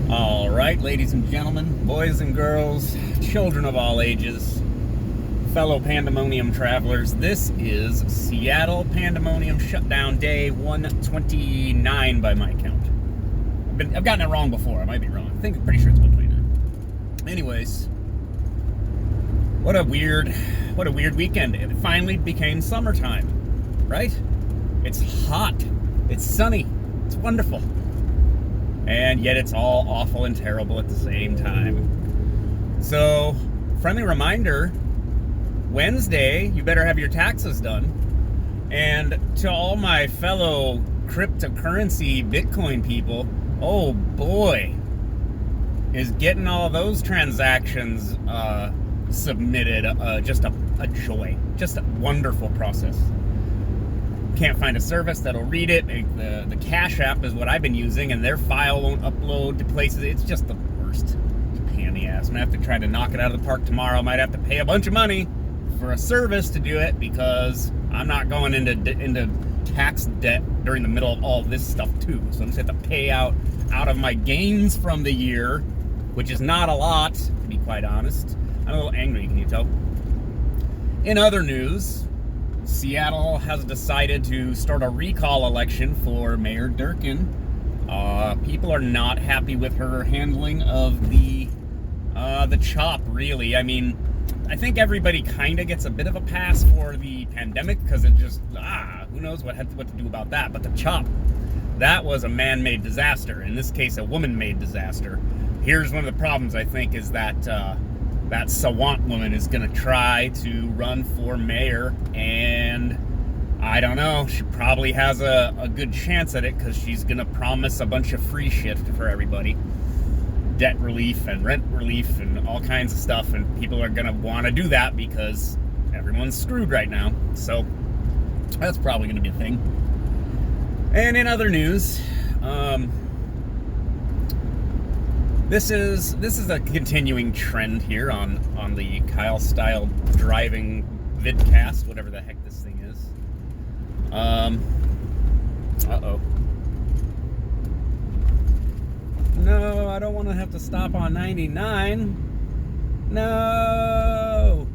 All right, ladies and gentlemen, boys and girls, children of all ages, fellow Pandemonium travelers, this is Seattle Pandemonium Shutdown Day 129 by my count. I've gotten it wrong before. I might be wrong. I'm pretty sure it's 129. Anyways, what a weird weekend. It finally became summertime, right? It's hot. It's sunny. It's wonderful. And yet it's all awful and terrible at the same time. So, friendly reminder, Wednesday, you better have your taxes done. And to all my fellow cryptocurrency Bitcoin people, oh boy, is getting all those transactions submitted just a joy. Just a wonderful process. Can't find a service that'll read it. The Cash App is what I've been using, and their file won't upload to places. It's just the worst. It's a pain in the ass. I'm gonna have to try to knock it out of the park tomorrow. Might have to pay a bunch of money for a service to do it because I'm not going into tax debt during the middle of all this stuff too. So I'm just have to pay out of my gains from the year, which is not a lot, to be quite honest. I'm a little angry, can you tell? In other news, Seattle has decided to start a recall election for Mayor Durkin. People are not happy with her handling of the chop, really. I mean, I think everybody kind of gets a bit of a pass for the pandemic because it just, who knows what to do about that. But the chop, that was a man-made disaster. In this case, a woman-made disaster. Here's one of the problems, I think, is that that Sawant woman is going to try to run for mayor, and I don't know, she probably has a good chance at it because she's going to promise a bunch of free shit for everybody. Debt relief and rent relief and all kinds of stuff, and people are going to want to do that because everyone's screwed right now. So that's probably going to be a thing. And in other news, This is a continuing trend here on the Kyle Style driving vidcast, whatever the heck this thing is. Uh-oh. No, I don't want to have to stop on 99. No!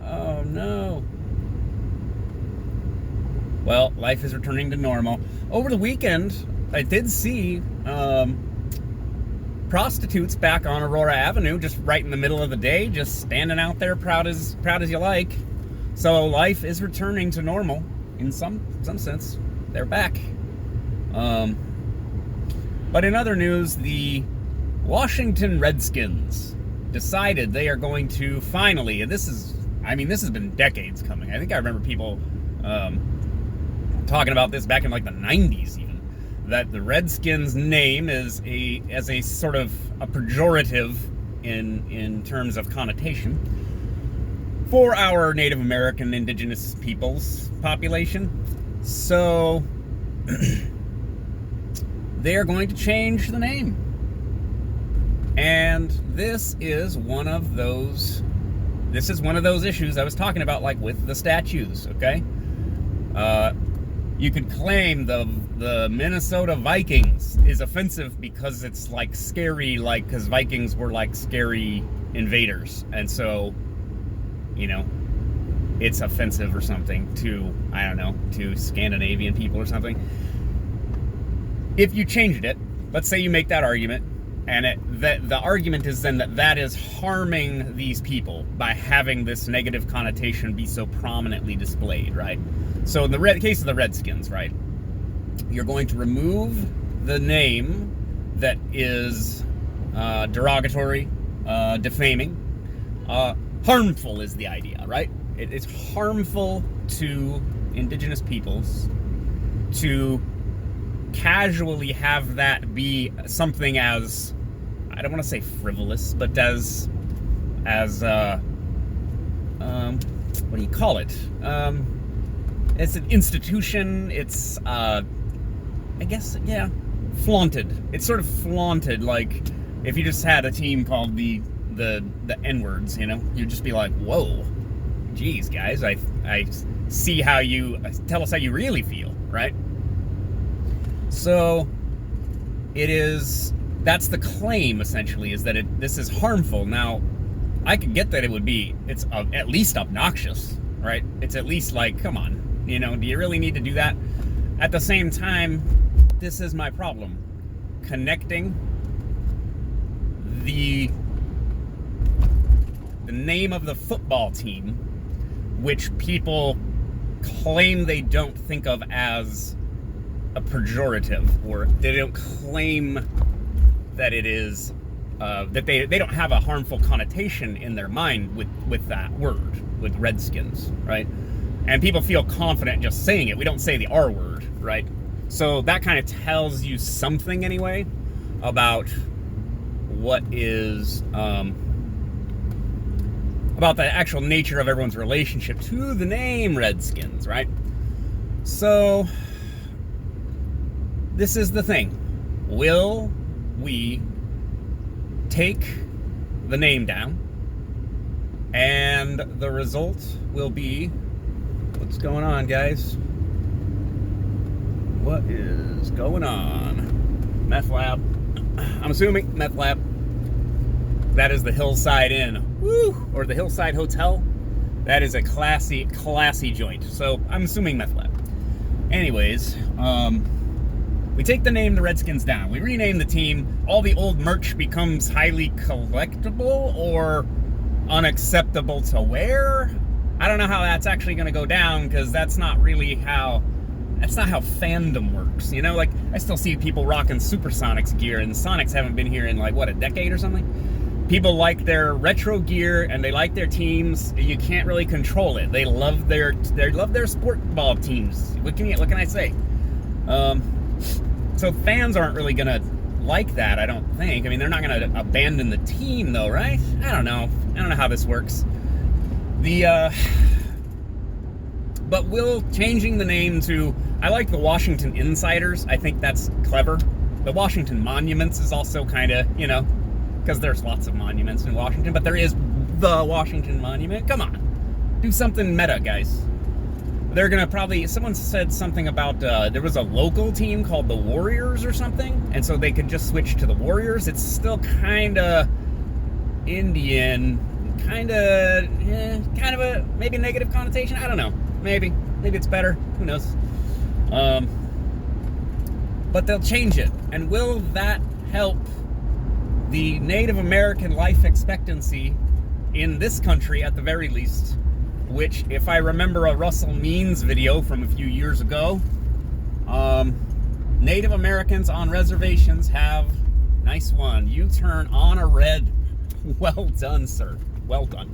Oh, no. Well, life is returning to normal. Over the weekend, I did see prostitutes back on Aurora Avenue, just right in the middle of the day, just standing out there proud as you like. So life is returning to normal in some sense. They're back. But in other news, the Washington Redskins decided they are going to finally, and this has been decades coming. I think I remember people talking about this back in like the 90s even. That the Redskins name is as a sort of a pejorative in terms of connotation for our Native American indigenous peoples population. So they are going to change the name. And this is one of those issues I was talking about, like with the statues, okay? You could claim the Minnesota Vikings is offensive because it's like scary, like because Vikings were like scary invaders, and so, you know, it's offensive or something to, I don't know, to Scandinavian people or something. If you changed it, let's say you make that argument, and the argument is then that is harming these people by having this negative connotation be so prominently displayed, right? So in the case of the Redskins, right, you're going to remove the name that is derogatory, defaming. Harmful is the idea, right? It's harmful to indigenous peoples to casually have that be something as, I don't want to say frivolous, but as what do you call it? It's an institution. It's, I guess, yeah, flaunted. It's sort of flaunted. Like if you just had a team called the N-words, you know, you'd just be like, whoa, geez, guys, I see how you tell us how you really feel, right? So it is that's the claim, essentially, is that this is harmful. Now, I could get that it's at least obnoxious, right? It's at least like, come on, do you really need to do that? At the same time, this is my problem. Connecting the name of the football team, which people claim they don't think of as a pejorative, or they don't claim that it is, that they don't have a harmful connotation in their mind with that word, with Redskins, right? And people feel confident just saying it. We don't say the R word, right? So that kind of tells you something anyway about what is, about the actual nature of everyone's relationship to the name Redskins, right? So, this is the thing. Will we take the name down? And the result will be, what's going on, guys? What is going on? Meth lab. I'm assuming meth lab. That is the Hillside Inn. Woo! Or the Hillside Hotel. That is a classy joint. So I'm assuming meth lab. Anyways, we take the name the Redskins down. We rename the team. All the old merch becomes highly collectible or unacceptable to wear. I don't know how that's actually going to go down, because that's not how fandom works. Like, I still see people rocking Supersonics gear, and Sonics haven't been here in like, what, a decade or something? People like their retro gear and they like their teams. You can't really control it. They love their sport ball teams. What can I say? So fans aren't really gonna like that, I don't think. I mean, they're not gonna abandon the team, though, right? I don't know how this works. But will changing the name to, I like the Washington Insiders. I think that's clever. The Washington Monuments is also kind of, because there's lots of monuments in Washington, but there is the Washington Monument. Come on. Do something meta, guys. They're going to someone said something about, there was a local team called the Warriors or something, and so they could just switch to the Warriors. It's still kind of Indian, kind of a maybe negative connotation. I don't know. Maybe it's better. Who knows? But they'll change it. And will that help the Native American life expectancy in this country, at the very least? Which, if I remember a Russell Means video from a few years ago, Native Americans on reservations have, nice one, you turn on a red. Well done, sir. Well done.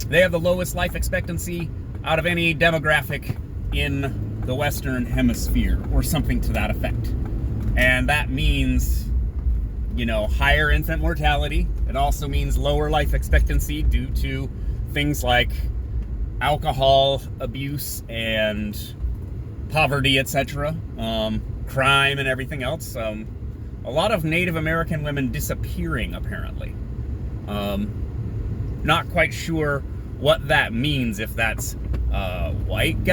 They have the lowest life expectancy out of any demographic in the Western Hemisphere, or something to that effect. And that means, higher infant mortality. It also means lower life expectancy due to things like alcohol abuse and poverty, etc., crime and everything else. A lot of Native American women disappearing, apparently. Not quite sure what that means, if that's white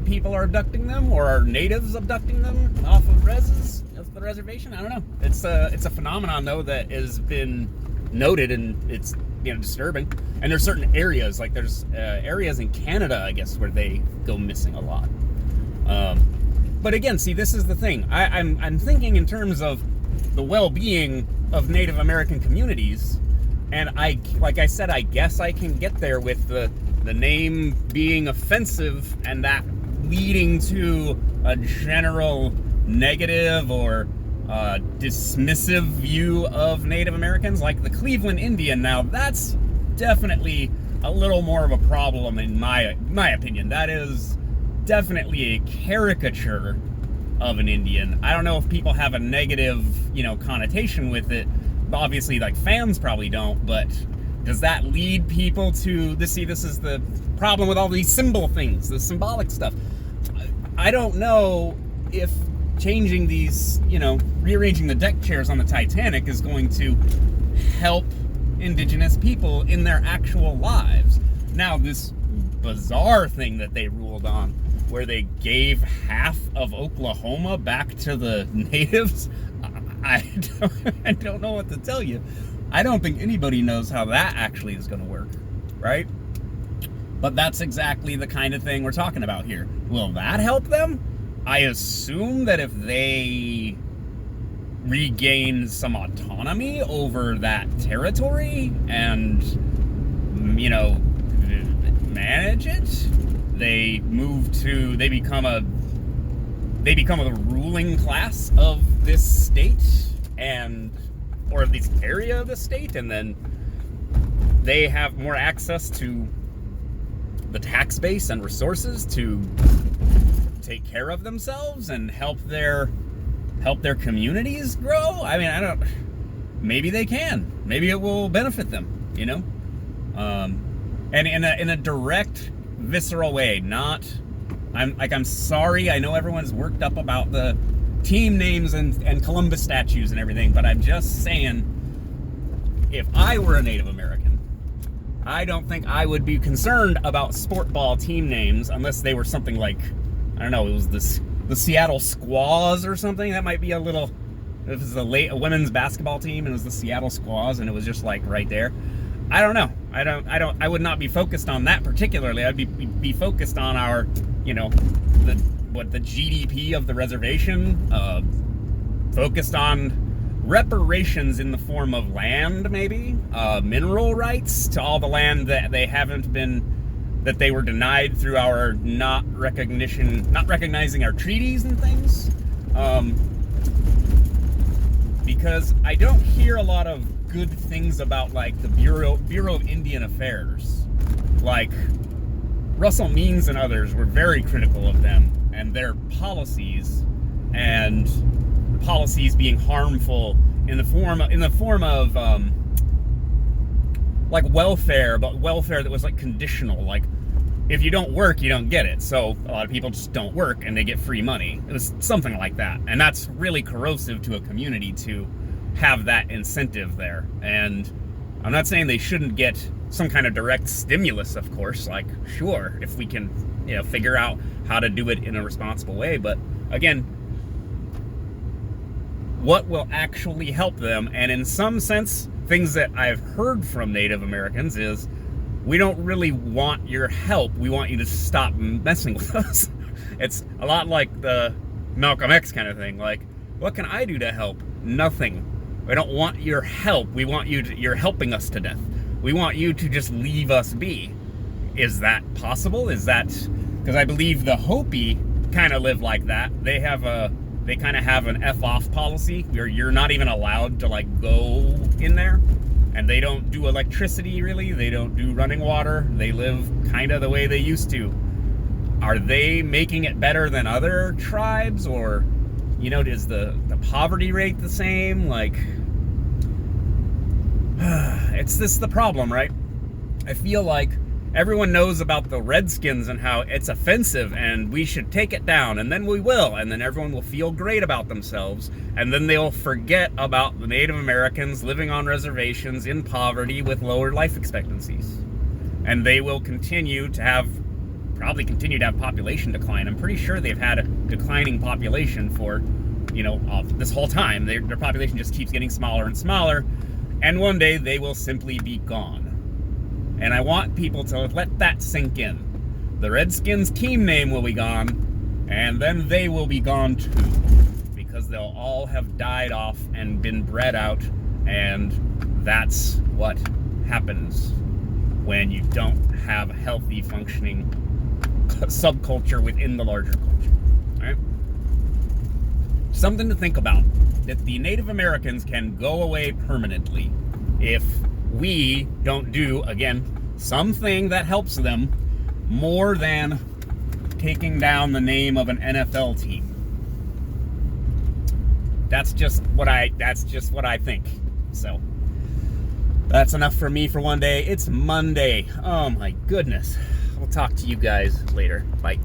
people are abducting them, or are natives abducting them off of the reservation. I don't know. It's a phenomenon, though, that has been noted, and it's disturbing. And there's certain areas, like there's areas in Canada, I guess, where they go missing a lot. But again, see, this is the thing. I'm thinking in terms of the well-being of Native American communities, and like I said, I guess I can get there with the name being offensive, and that leading to a general negative or dismissive view of Native Americans, like the Cleveland Indian. Now, that's definitely a little more of a problem in my opinion. That is definitely a caricature of an Indian. I don't know if people have a negative, connotation with it. Obviously, like, fans probably don't, but does that lead people to this? See, this is the problem with all these symbol things, the symbolic stuff. I don't know if changing these, rearranging the deck chairs on the Titanic is going to help indigenous people in their actual lives. Now, this bizarre thing that they ruled on, where they gave half of Oklahoma back to the natives, I don't know what to tell you. I don't think anybody knows how that actually is going to work, right? But that's exactly the kind of thing we're talking about here. Will that help them? I assume that if they regain some autonomy over that territory and, you know, manage it, they become the ruling class of this state or at least area of the state, and then they have more access to the tax base and resources to take care of themselves and help their communities grow. I mean, maybe they can. Maybe it will benefit them, you know? And in a direct, visceral way, I'm sorry, I know everyone's worked up about the team names and Columbus statues and everything, but I'm just saying, if I were a Native American, I don't think I would be concerned about sport ball team names unless they were something like, I don't know, it was the Seattle Squaws or something. That might be a little, if it was a women's basketball team and it was the Seattle Squaws and it was just like right there. I don't know. I would not be focused on that particularly. I'd be focused on our, you know, the GDP of the reservation, focused on reparations in the form of land, maybe, mineral rights to all the land that they were denied through our not recognizing our treaties and things. Because I don't hear a lot of good things about, like, the Bureau of Indian Affairs. Like, Russell Means and others were very critical of them and their policies, and policies being harmful in the form of like welfare, but welfare that was like conditional. Like, if you don't work, you don't get it. So a lot of people just don't work and they get free money. It was something like that. And that's really corrosive to a community to have that incentive there. And I'm not saying they shouldn't get some kind of direct stimulus, of course. Like, sure, if we can, you know, figure out how to do it in a responsible way. But again, what will actually help them? And in some sense, things that I've heard from Native Americans is, we don't really want your help. We want you to stop messing with us. It's a lot like the Malcolm X kind of thing. Like, what can I do to help? Nothing. We don't want your help. We want you're helping us to death. We want you to just leave us be. Is that possible? Is that, because I believe the Hopi kind of live like that. They kind of have an F-off policy where you're not even allowed to, like, go in there. And they don't do electricity, really. They don't do running water. They live kind of the way they used to. Are they making it better than other tribes? Or, you know, is the poverty rate the same? Like, it's the problem, right? I feel like everyone knows about the Redskins and how it's offensive and we should take it down, and then we will, and then everyone will feel great about themselves, and then they'll forget about the Native Americans living on reservations in poverty with lower life expectancies. And they will probably continue to have population decline. I'm pretty sure they've had a declining population for, you know, this whole time. Their population just keeps getting smaller and smaller, and one day they will simply be gone. And I want people to let that sink in. The Redskins team name will be gone, and then they will be gone too. Because they'll all have died off and been bred out, and that's what happens when you don't have a healthy, functioning subculture within the larger culture. All right? Something to think about. That the Native Americans can go away permanently if we don't do, again, something that helps them more than taking down the name of an NFL team. That's just what I think. So that's enough for me for one day. It's Monday. Oh my goodness. I'll talk to you guys later. Bye.